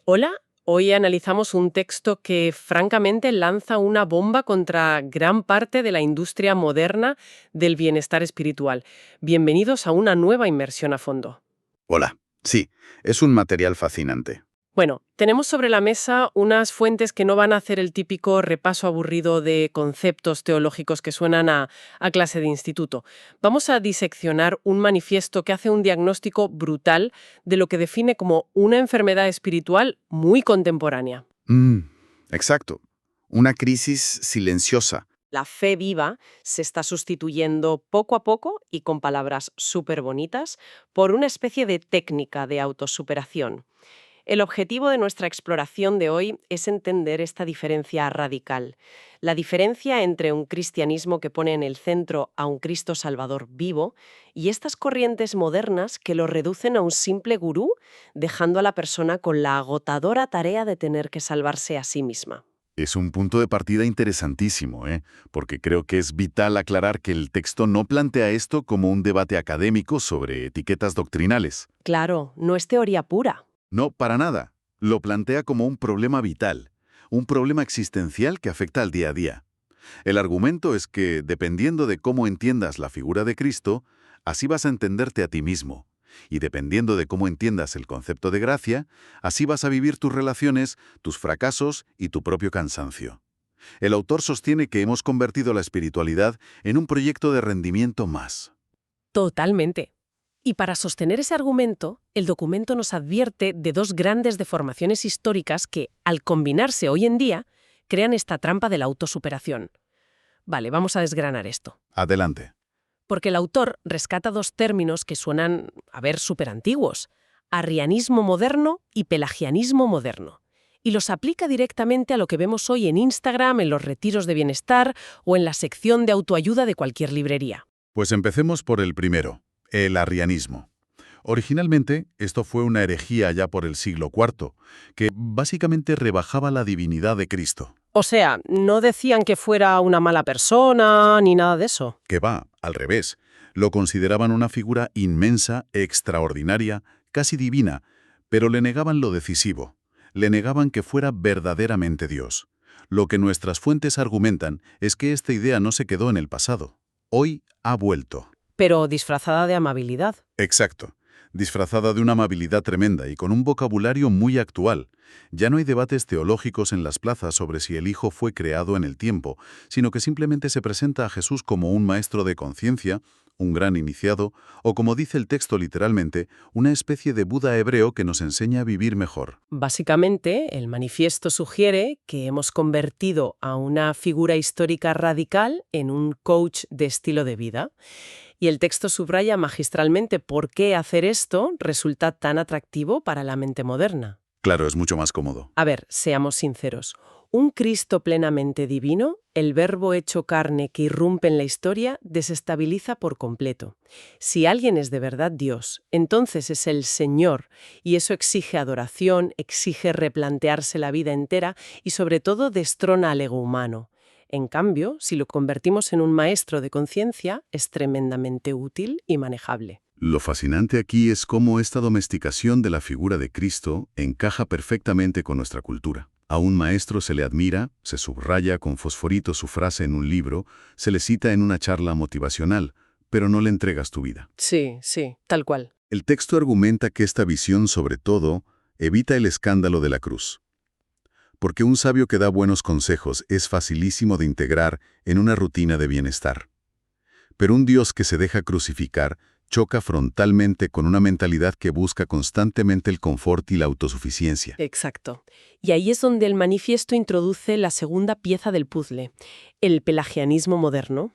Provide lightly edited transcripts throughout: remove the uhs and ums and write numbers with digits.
Hola, hoy analizamos un texto que francamente lanza una bomba contra gran parte de la industria moderna del bienestar espiritual. Bienvenidos a una nueva inmersión a fondo. Hola. Sí, es un material fascinante. Bueno, tenemos sobre la mesa unas fuentes que no van a hacer el típico repaso aburrido de conceptos teológicos que suenan a clase de instituto. Vamos a diseccionar un manifiesto que hace un diagnóstico brutal de lo que define como una enfermedad espiritual muy contemporánea. Exacto. Una crisis silenciosa. La fe viva se está sustituyendo poco a poco y con palabras súper bonitas por una especie de técnica de autosuperación. El objetivo de nuestra exploración de hoy es entender esta diferencia radical, la diferencia entre un cristianismo que pone en el centro a un Cristo Salvador vivo y estas corrientes modernas que lo reducen a un simple gurú, dejando a la persona con la agotadora tarea de tener que salvarse a sí misma. Es un punto de partida interesantísimo, porque creo que es vital aclarar que el texto no plantea esto como un debate académico sobre etiquetas doctrinales. Claro, no es teoría pura. No, para nada. Lo plantea como un problema vital, un problema existencial que afecta al día a día. El argumento es que, dependiendo de cómo entiendas la figura de Cristo, así vas a entenderte a ti mismo. Y dependiendo de cómo entiendas el concepto de gracia, así vas a vivir tus relaciones, tus fracasos y tu propio cansancio. El autor sostiene que hemos convertido la espiritualidad en un proyecto de rendimiento más. Totalmente. Y para sostener ese argumento, el documento nos advierte de dos grandes deformaciones históricas que, al combinarse hoy en día, crean esta trampa de la autosuperación. Vale, vamos a desgranar esto. Adelante. Porque el autor rescata dos términos que suenan, súper antiguos: arrianismo moderno y pelagianismo moderno. Y los aplica directamente a lo que vemos hoy en Instagram, en los retiros de bienestar o en la sección de autoayuda de cualquier librería. Pues empecemos por el primero, el arrianismo. Originalmente, esto fue una herejía ya por el siglo IV, que básicamente rebajaba la divinidad de Cristo. O sea, no decían que fuera una mala persona ni nada de eso. Que va, al revés. Lo consideraban una figura inmensa, extraordinaria, casi divina, pero le negaban lo decisivo. Le negaban que fuera verdaderamente Dios. Lo que nuestras fuentes argumentan es que esta idea no se quedó en el pasado. Hoy ha vuelto. Pero disfrazada de amabilidad. Exacto. Disfrazada de una amabilidad tremenda y con un vocabulario muy actual. Ya no hay debates teológicos en las plazas sobre si el Hijo fue creado en el tiempo, sino que simplemente se presenta a Jesús como un maestro de conciencia, un gran iniciado, o como dice el texto literalmente, una especie de Buda hebreo que nos enseña a vivir mejor. Básicamente, el manifiesto sugiere que hemos convertido a una figura histórica radical en un coach de estilo de vida. Y el texto subraya magistralmente por qué hacer esto resulta tan atractivo para la mente moderna. Claro, es mucho más cómodo. A ver, seamos sinceros. Un Cristo plenamente divino, el verbo hecho carne que irrumpe en la historia, desestabiliza por completo. Si alguien es de verdad Dios, entonces es el Señor, y eso exige adoración, exige replantearse la vida entera y sobre todo destrona al ego humano. En cambio, si lo convertimos en un maestro de conciencia, es tremendamente útil y manejable. Lo fascinante aquí es cómo esta domesticación de la figura de Cristo encaja perfectamente con nuestra cultura. A un maestro se le admira, se subraya con fosforito su frase en un libro, se le cita en una charla motivacional, pero no le entregas tu vida. Sí, tal cual. El texto argumenta que esta visión, sobre todo, evita el escándalo de la cruz. Porque un sabio que da buenos consejos es facilísimo de integrar en una rutina de bienestar. Pero un Dios que se deja crucificar choca frontalmente con una mentalidad que busca constantemente el confort y la autosuficiencia. Exacto. Y ahí es donde el manifiesto introduce la segunda pieza del puzzle, el pelagianismo moderno.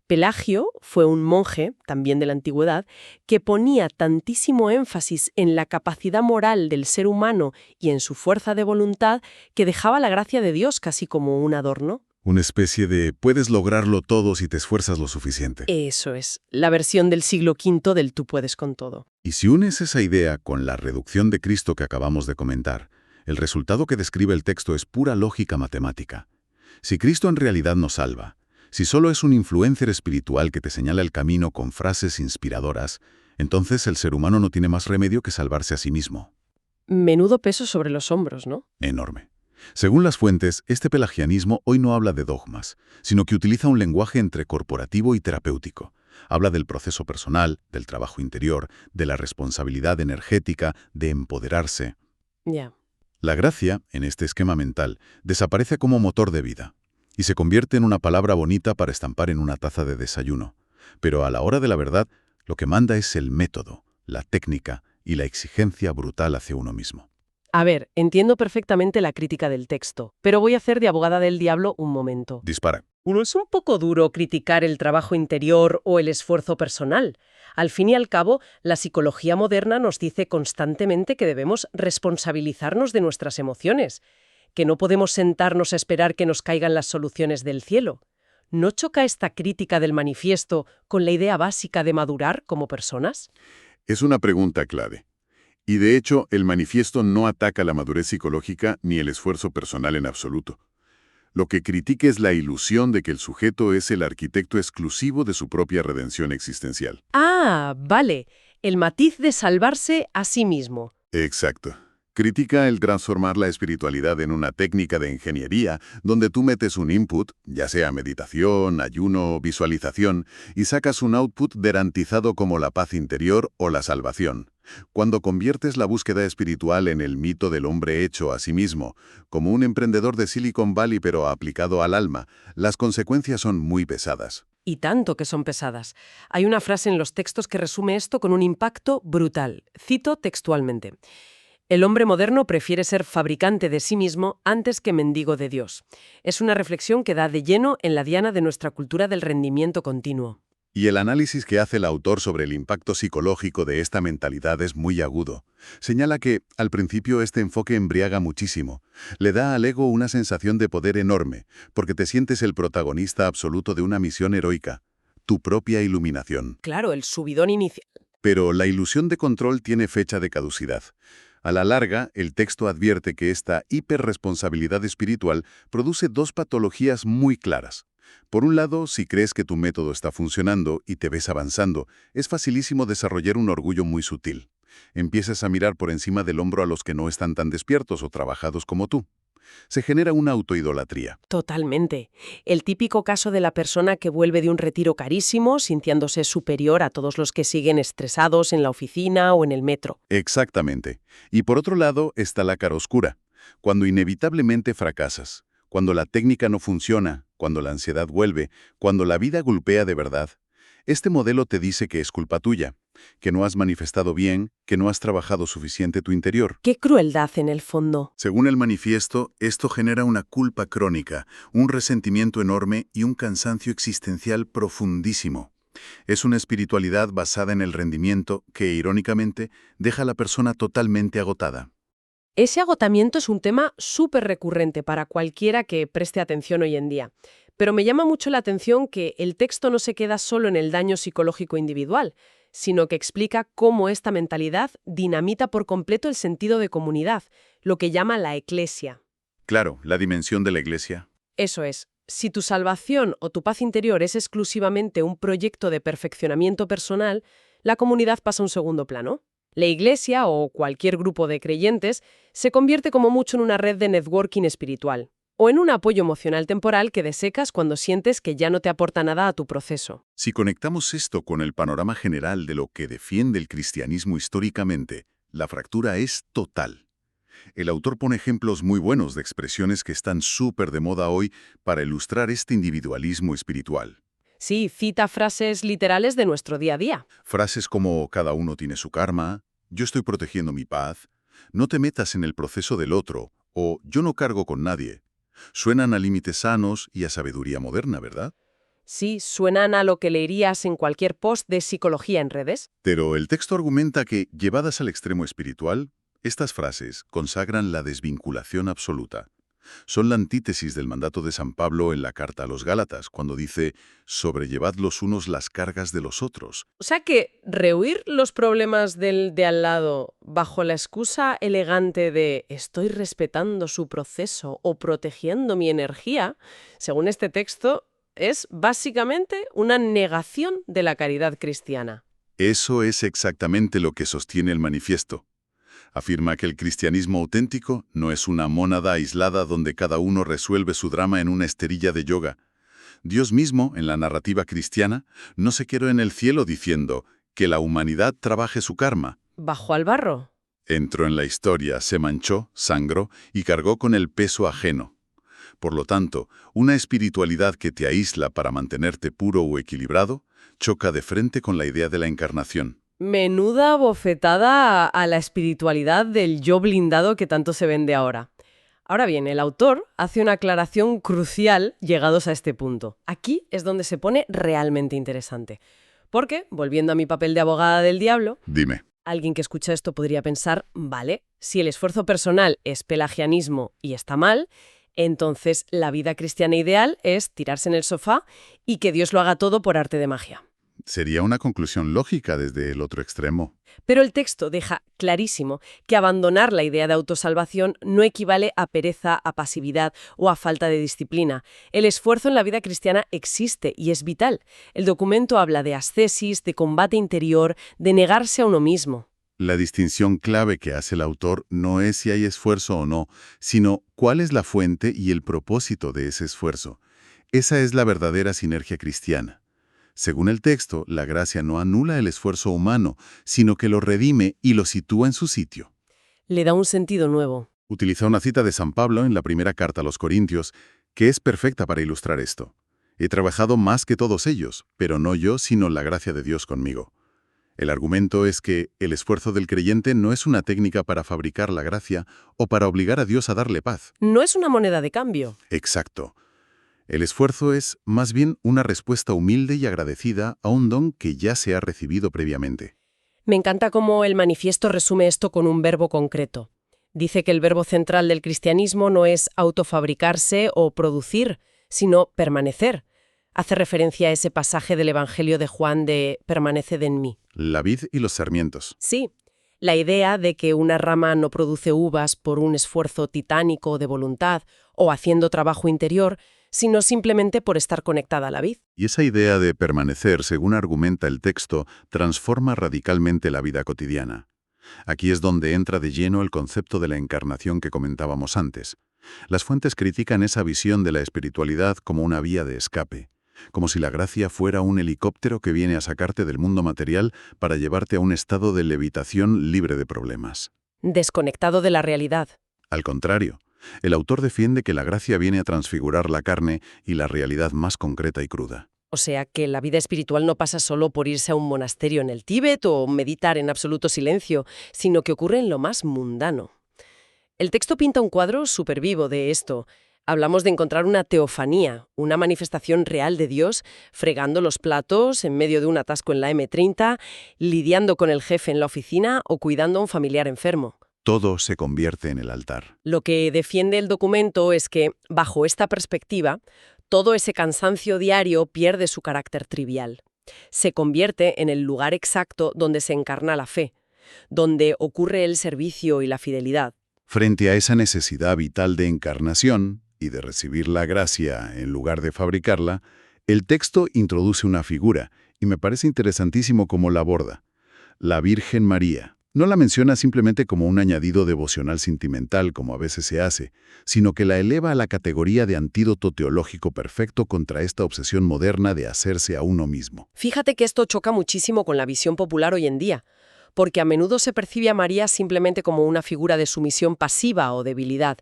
Pelagio fue un monje, también de la antigüedad, que ponía tantísimo énfasis en la capacidad moral del ser humano y en su fuerza de voluntad que dejaba la gracia de Dios casi como un adorno. Una especie de puedes lograrlo todo si te esfuerzas lo suficiente. Eso es, la versión del siglo V del tú puedes con todo. Y si unes esa idea con la reducción de Cristo que acabamos de comentar, el resultado que describe el texto es pura lógica matemática. Si Cristo en realidad nos salva, si solo es un influencer espiritual que te señala el camino con frases inspiradoras, entonces el ser humano no tiene más remedio que salvarse a sí mismo. Menudo peso sobre los hombros, ¿no? Enorme. Según las fuentes, este pelagianismo hoy no habla de dogmas, sino que utiliza un lenguaje entre corporativo y terapéutico. Habla del proceso personal, del trabajo interior, de la responsabilidad energética, de empoderarse. Ya. La gracia, en este esquema mental, desaparece como motor de vida y se convierte en una palabra bonita para estampar en una taza de desayuno. Pero a la hora de la verdad, lo que manda es el método, la técnica y la exigencia brutal hacia uno mismo. A ver, entiendo perfectamente la crítica del texto, pero voy a hacer de abogada del diablo un momento. Dispara. Uno es un poco duro criticar el trabajo interior o el esfuerzo personal. Al fin y al cabo, la psicología moderna nos dice constantemente que debemos responsabilizarnos de nuestras emociones, que no podemos sentarnos a esperar que nos caigan las soluciones del cielo. ¿No choca esta crítica del manifiesto con la idea básica de madurar como personas? Es una pregunta clave. Y de hecho, el manifiesto no ataca la madurez psicológica ni el esfuerzo personal en absoluto. Lo que critica es la ilusión de que el sujeto es el arquitecto exclusivo de su propia redención existencial. Ah, vale. El matiz de salvarse a sí mismo. Exacto. Critica el transformar la espiritualidad en una técnica de ingeniería donde tú metes un input, ya sea meditación, ayuno, visualización, y sacas un output garantizado como la paz interior o la salvación. Cuando conviertes la búsqueda espiritual en el mito del hombre hecho a sí mismo, como un emprendedor de Silicon Valley pero aplicado al alma, las consecuencias son muy pesadas. Y tanto que son pesadas. Hay una frase en los textos que resume esto con un impacto brutal. Cito textualmente. El hombre moderno prefiere ser fabricante de sí mismo antes que mendigo de Dios. Es una reflexión que da de lleno en la diana de nuestra cultura del rendimiento continuo. Y el análisis que hace el autor sobre el impacto psicológico de esta mentalidad es muy agudo. Señala que, al principio, este enfoque embriaga muchísimo. Le da al ego una sensación de poder enorme, porque te sientes el protagonista absoluto de una misión heroica, tu propia iluminación. Claro, el subidón inicial. Pero la ilusión de control tiene fecha de caducidad. A la larga, el texto advierte que esta hiperresponsabilidad espiritual produce dos patologías muy claras. Por un lado, si crees que tu método está funcionando y te ves avanzando, es facilísimo desarrollar un orgullo muy sutil. Empiezas a mirar por encima del hombro a los que no están tan despiertos o trabajados como tú. Se genera una autoidolatría. Totalmente. El típico caso de la persona que vuelve de un retiro carísimo sintiéndose superior a todos los que siguen estresados en la oficina o en el metro. Exactamente. Y por otro lado está la cara oscura, cuando inevitablemente fracasas, cuando la técnica no funciona, cuando la ansiedad vuelve, cuando la vida golpea de verdad. Este modelo te dice que es culpa tuya, que no has manifestado bien, que no has trabajado suficiente tu interior. ¡Qué crueldad en el fondo! Según el manifiesto, esto genera una culpa crónica, un resentimiento enorme y un cansancio existencial profundísimo. Es una espiritualidad basada en el rendimiento que, irónicamente, deja a la persona totalmente agotada. Ese agotamiento es un tema súper recurrente para cualquiera que preste atención hoy en día. Pero me llama mucho la atención que el texto no se queda solo en el daño psicológico individual, sino que explica cómo esta mentalidad dinamita por completo el sentido de comunidad, lo que llama la eclesia. Claro, la dimensión de la Iglesia. Eso es, si tu salvación o tu paz interior es exclusivamente un proyecto de perfeccionamiento personal, la comunidad pasa a un segundo plano. La Iglesia o cualquier grupo de creyentes se convierte como mucho en una red de networking espiritual, o en un apoyo emocional temporal que desecas cuando sientes que ya no te aporta nada a tu proceso. Si conectamos esto con el panorama general de lo que defiende el cristianismo históricamente, la fractura es total. El autor pone ejemplos muy buenos de expresiones que están súper de moda hoy para ilustrar este individualismo espiritual. Sí, cita frases literales de nuestro día a día. Frases como cada uno tiene su karma, yo estoy protegiendo mi paz, no te metas en el proceso del otro, o yo no cargo con nadie. Suenan a límites sanos y a sabiduría moderna, ¿verdad? Sí, suenan a lo que leerías en cualquier post de psicología en redes. Pero el texto argumenta que, llevadas al extremo espiritual, estas frases consagran la desvinculación absoluta. Son la antítesis del mandato de San Pablo en la carta a los Gálatas, cuando dice, sobrellevad los unos las cargas de los otros. O sea que rehuir los problemas del de al lado bajo la excusa elegante de estoy respetando su proceso o protegiendo mi energía, según este texto, es básicamente una negación de la caridad cristiana. Eso es exactamente lo que sostiene el manifiesto. Afirma que el cristianismo auténtico no es una mónada aislada donde cada uno resuelve su drama en una esterilla de yoga. Dios mismo, en la narrativa cristiana, no se quedó en el cielo diciendo que la humanidad trabaje su karma. ¿Bajó al barro? Entró en la historia, se manchó, sangró y cargó con el peso ajeno. Por lo tanto, una espiritualidad que te aísla para mantenerte puro o equilibrado, choca de frente con la idea de la encarnación. Menuda bofetada a la espiritualidad del yo blindado que tanto se vende ahora. Ahora bien, el autor hace una aclaración crucial llegados a este punto. Aquí es donde se pone realmente interesante. Porque, volviendo a mi papel de abogada del diablo, Dime. alguien que escucha esto podría pensar, vale, si el esfuerzo personal es pelagianismo y está mal, entonces la vida cristiana ideal es tirarse en el sofá y que Dios lo haga todo por arte de magia. Sería una conclusión lógica desde el otro extremo. Pero el texto deja clarísimo que abandonar la idea de autosalvación no equivale a pereza, a pasividad o a falta de disciplina. El esfuerzo en la vida cristiana existe y es vital. El documento habla de ascesis, de combate interior, de negarse a uno mismo. La distinción clave que hace el autor no es si hay esfuerzo o no, sino cuál es la fuente y el propósito de ese esfuerzo. Esa es la verdadera sinergia cristiana. Según el texto, la gracia no anula el esfuerzo humano, sino que lo redime y lo sitúa en su sitio. Le da un sentido nuevo. Utiliza una cita de San Pablo en la primera carta a los Corintios, que es perfecta para ilustrar esto. He trabajado más que todos ellos, pero no yo, sino la gracia de Dios conmigo. El argumento es que el esfuerzo del creyente no es una técnica para fabricar la gracia o para obligar a Dios a darle paz. No es una moneda de cambio. Exacto. El esfuerzo es, más bien, una respuesta humilde y agradecida a un don que ya se ha recibido previamente. Me encanta cómo el manifiesto resume esto con un verbo concreto. Dice que el verbo central del cristianismo no es autofabricarse o producir, sino permanecer. Hace referencia a ese pasaje del Evangelio de Juan de «permaneced en mí». La vid y los sarmientos. Sí, la idea de que una rama no produce uvas por un esfuerzo titánico de voluntad o haciendo trabajo interior, sino simplemente por estar conectada a la vid. Y esa idea de permanecer, según argumenta el texto, transforma radicalmente la vida cotidiana. Aquí es donde entra de lleno el concepto de la encarnación que comentábamos antes. Las fuentes critican esa visión de la espiritualidad como una vía de escape, como si la gracia fuera un helicóptero que viene a sacarte del mundo material para llevarte a un estado de levitación libre de problemas. Desconectado de la realidad. Al contrario, el autor defiende que la gracia viene a transfigurar la carne y la realidad más concreta y cruda. O sea que la vida espiritual no pasa solo por irse a un monasterio en el Tíbet o meditar en absoluto silencio, sino que ocurre en lo más mundano. El texto pinta un cuadro súper vivo de esto. Hablamos de encontrar una teofanía, una manifestación real de Dios, fregando los platos en medio de un atasco en la M30, lidiando con el jefe en la oficina o cuidando a un familiar enfermo. Todo se convierte en el altar. Lo que defiende el documento es que, bajo esta perspectiva, todo ese cansancio diario pierde su carácter trivial. Se convierte en el lugar exacto donde se encarna la fe, donde ocurre el servicio y la fidelidad. Frente a esa necesidad vital de encarnación y de recibir la gracia en lugar de fabricarla, el texto introduce una figura, y me parece interesantísimo cómo la aborda. La Virgen María. No la menciona simplemente como un añadido devocional sentimental, como a veces se hace, sino que la eleva a la categoría de antídoto teológico perfecto contra esta obsesión moderna de hacerse a uno mismo. Fíjate que esto choca muchísimo con la visión popular hoy en día, porque a menudo se percibe a María simplemente como una figura de sumisión pasiva o debilidad,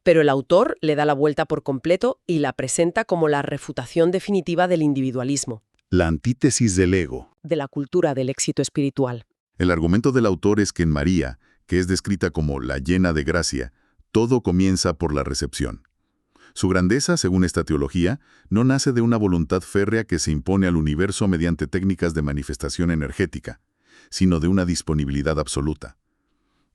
pero el autor le da la vuelta por completo y la presenta como la refutación definitiva del individualismo, La antítesis del ego. de la cultura del éxito espiritual. El argumento del autor es que en María, que es descrita como la llena de gracia, todo comienza por la recepción. Su grandeza, según esta teología, no nace de una voluntad férrea que se impone al universo mediante técnicas de manifestación energética, sino de una disponibilidad absoluta.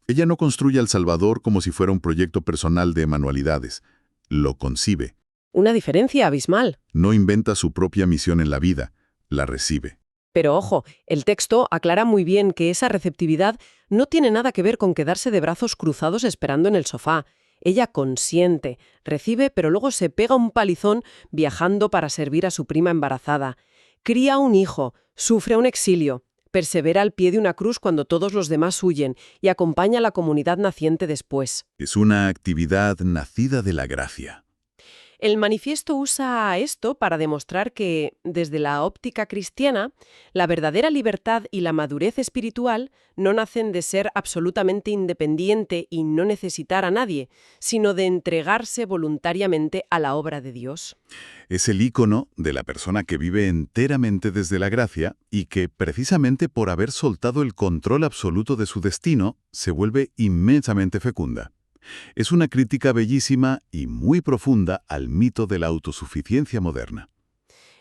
Ella no construye al Salvador como si fuera un proyecto personal de manualidades. Lo concibe. Una diferencia abismal. No inventa su propia misión en la vida, la recibe. Pero ojo, el texto aclara muy bien que esa receptividad no tiene nada que ver con quedarse de brazos cruzados esperando en el sofá. Ella consiente, recibe, pero luego se pega un palizón viajando para servir a su prima embarazada. Cría un hijo, sufre un exilio, persevera al pie de una cruz cuando todos los demás huyen y acompaña a la comunidad naciente después. Es una actividad nacida de la gracia. El manifiesto usa esto para demostrar que, desde la óptica cristiana, la verdadera libertad y la madurez espiritual no nacen de ser absolutamente independiente y no necesitar a nadie, sino de entregarse voluntariamente a la obra de Dios. Es el ícono de la persona que vive enteramente desde la gracia y que, precisamente por haber soltado el control absoluto de su destino, se vuelve inmensamente fecunda. Es una crítica bellísima y muy profunda al mito de la autosuficiencia moderna.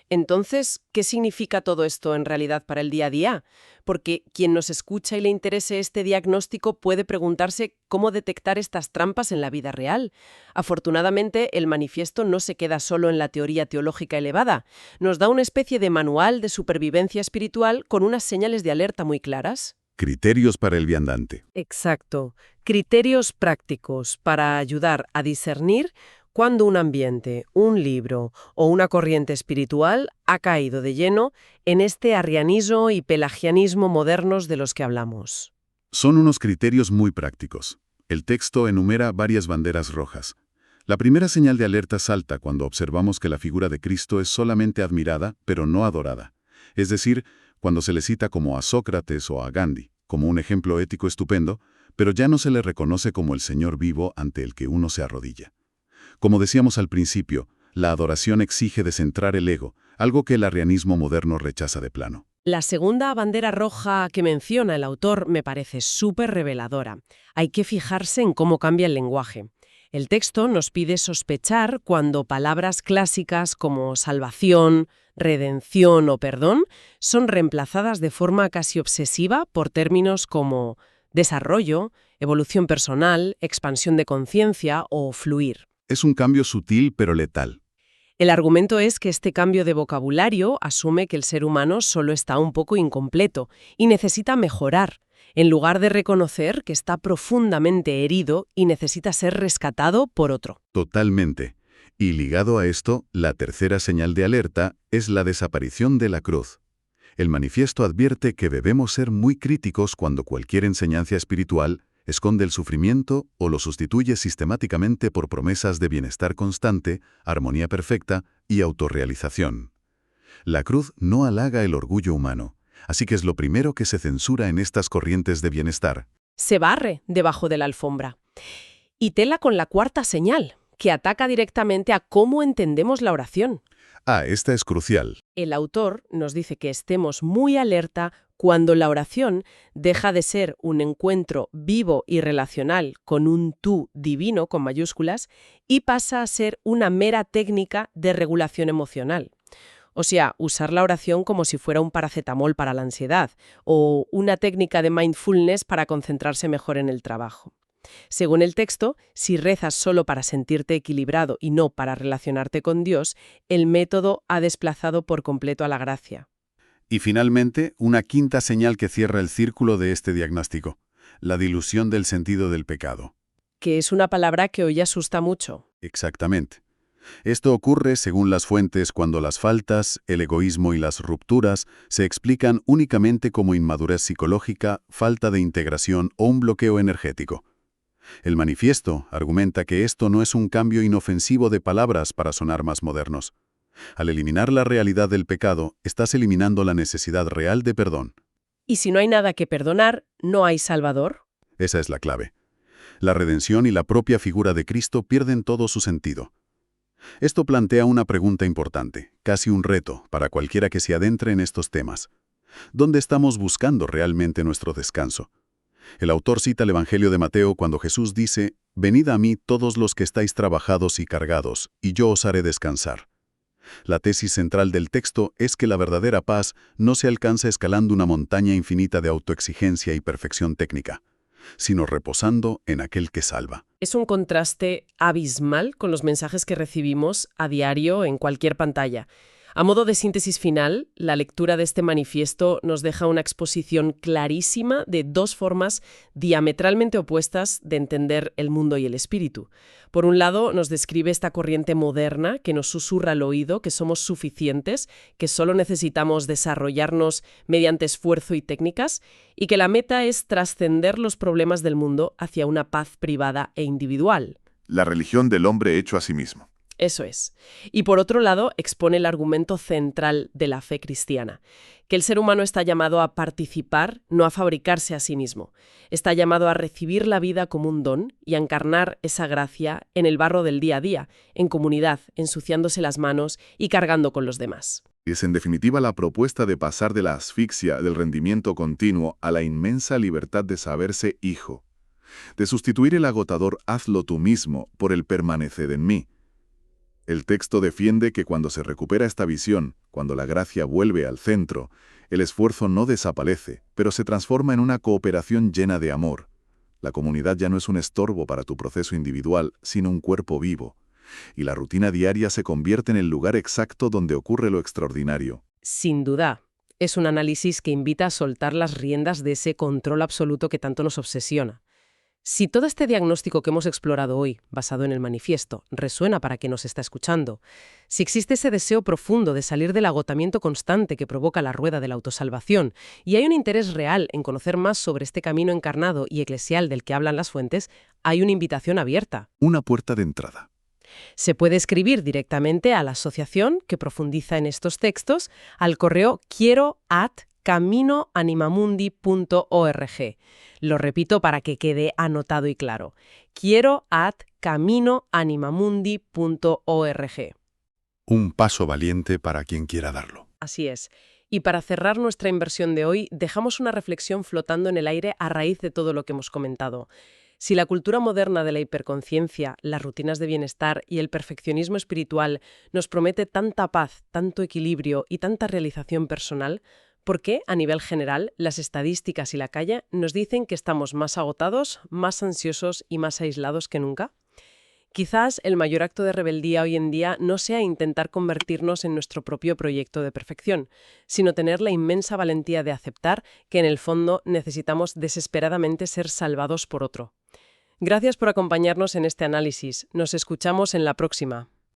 Entonces, ¿qué significa todo esto en realidad para el día a día? Porque quien nos escucha y le interese este diagnóstico puede preguntarse cómo detectar estas trampas en la vida real. Afortunadamente, el manifiesto no se queda solo en la teoría teológica elevada. Nos da una especie de manual de supervivencia espiritual con unas señales de alerta muy claras. Criterios para el viandante. Exacto. Criterios prácticos para ayudar a discernir cuando un ambiente, un libro o una corriente espiritual ha caído de lleno en este arrianismo y pelagianismo modernos de los que hablamos. Son unos criterios muy prácticos. El texto enumera varias banderas rojas. La primera señal de alerta salta cuando observamos que la figura de Cristo es solamente admirada, pero no adorada. Es decir, cuando se le cita como a Sócrates o a Gandhi, como un ejemplo ético estupendo, pero ya no se le reconoce como el Señor vivo ante el que uno se arrodilla. Como decíamos al principio, la adoración exige descentrar el ego, algo que el arrianismo moderno rechaza de plano. La segunda bandera roja que menciona el autor me parece súper reveladora. Hay que fijarse en cómo cambia el lenguaje. El texto nos pide sospechar cuando palabras clásicas como salvación, redención o perdón son reemplazadas de forma casi obsesiva por términos como desarrollo, evolución personal, expansión de conciencia o fluir. Es un cambio sutil pero letal. El argumento es que este cambio de vocabulario asume que el ser humano solo está un poco incompleto y necesita mejorar, en lugar de reconocer que está profundamente herido y necesita ser rescatado por otro. Totalmente. Y ligado a esto, la tercera señal de alerta es la desaparición de la cruz. El manifiesto advierte que debemos ser muy críticos cuando cualquier enseñanza espiritual esconde el sufrimiento o lo sustituye sistemáticamente por promesas de bienestar constante, armonía perfecta y autorrealización. La cruz no halaga el orgullo humano, así que es lo primero que se censura en estas corrientes de bienestar. Se barre debajo de la alfombra. Y tela con la cuarta señal, que ataca directamente a cómo entendemos la oración. Esta es crucial. El autor nos dice que estemos muy alerta cuando la oración deja de ser un encuentro vivo y relacional con un tú divino con mayúsculas y pasa a ser una mera técnica de regulación emocional. O sea, usar la oración como si fuera un paracetamol para la ansiedad o una técnica de mindfulness para concentrarse mejor en el trabajo. Según el texto, si rezas solo para sentirte equilibrado y no para relacionarte con Dios, el método ha desplazado por completo a la gracia. Y finalmente, una quinta señal que cierra el círculo de este diagnóstico: la dilución del sentido del pecado. Que es una palabra que hoy asusta mucho. Exactamente. Esto ocurre, según las fuentes, cuando las faltas, el egoísmo y las rupturas se explican únicamente como inmadurez psicológica, falta de integración o un bloqueo energético. El manifiesto argumenta que esto no es un cambio inofensivo de palabras para sonar más modernos. Al eliminar la realidad del pecado, estás eliminando la necesidad real de perdón. ¿Y si no hay nada que perdonar, no hay Salvador? Esa es la clave. La redención y la propia figura de Cristo pierden todo su sentido. Esto plantea una pregunta importante, casi un reto, para cualquiera que se adentre en estos temas. ¿Dónde estamos buscando realmente nuestro descanso? El autor cita el Evangelio de Mateo cuando Jesús dice: «Venid a mí todos los que estáis trabajados y cargados, y yo os haré descansar». La tesis central del texto es que la verdadera paz no se alcanza escalando una montaña infinita de autoexigencia y perfección técnica, sino reposando en aquel que salva. Es un contraste abismal con los mensajes que recibimos a diario en cualquier pantalla. A modo de síntesis final, la lectura de este manifiesto nos deja una exposición clarísima de dos formas diametralmente opuestas de entender el mundo y el espíritu. Por un lado, nos describe esta corriente moderna que nos susurra al oído que somos suficientes, que solo necesitamos desarrollarnos mediante esfuerzo y técnicas, y que la meta es trascender los problemas del mundo hacia una paz privada e individual. La religión del hombre hecho a sí mismo. Eso es. Y por otro lado, expone el argumento central de la fe cristiana, que el ser humano está llamado a participar, no a fabricarse a sí mismo. Está llamado a recibir la vida como un don y a encarnar esa gracia en el barro del día a día, en comunidad, ensuciándose las manos y cargando con los demás. Es en definitiva la propuesta de pasar de la asfixia del rendimiento continuo a la inmensa libertad de saberse hijo, de sustituir el agotador hazlo tú mismo por el permaneced en mí. El texto defiende que cuando se recupera esta visión, cuando la gracia vuelve al centro, el esfuerzo no desaparece, pero se transforma en una cooperación llena de amor. La comunidad ya no es un estorbo para tu proceso individual, sino un cuerpo vivo. Y la rutina diaria se convierte en el lugar exacto donde ocurre lo extraordinario. Sin duda, es un análisis que invita a soltar las riendas de ese control absoluto que tanto nos obsesiona. Si todo este diagnóstico que hemos explorado hoy, basado en el manifiesto, resuena para quien nos está escuchando, si existe ese deseo profundo de salir del agotamiento constante que provoca la rueda de la autosalvación, y hay un interés real en conocer más sobre este camino encarnado y eclesial del que hablan las fuentes, hay una invitación abierta. Una puerta de entrada. Se puede escribir directamente a la asociación que profundiza en estos textos al correo quiero@caminoanimamundi.org. Lo repito para que quede anotado y claro. quiero@caminoanimamundi.org. Un paso valiente para quien quiera darlo. Así es. Y para cerrar nuestra inversión de hoy, dejamos una reflexión flotando en el aire a raíz de todo lo que hemos comentado. Si la cultura moderna de la hiperconciencia, las rutinas de bienestar y el perfeccionismo espiritual nos promete tanta paz, tanto equilibrio y tanta realización personal, ¿por qué, a nivel general, las estadísticas y la calle nos dicen que estamos más agotados, más ansiosos y más aislados que nunca? Quizás el mayor acto de rebeldía hoy en día no sea intentar convertirnos en nuestro propio proyecto de perfección, sino tener la inmensa valentía de aceptar que en el fondo necesitamos desesperadamente ser salvados por otro. Gracias por acompañarnos en este análisis. Nos escuchamos en la próxima.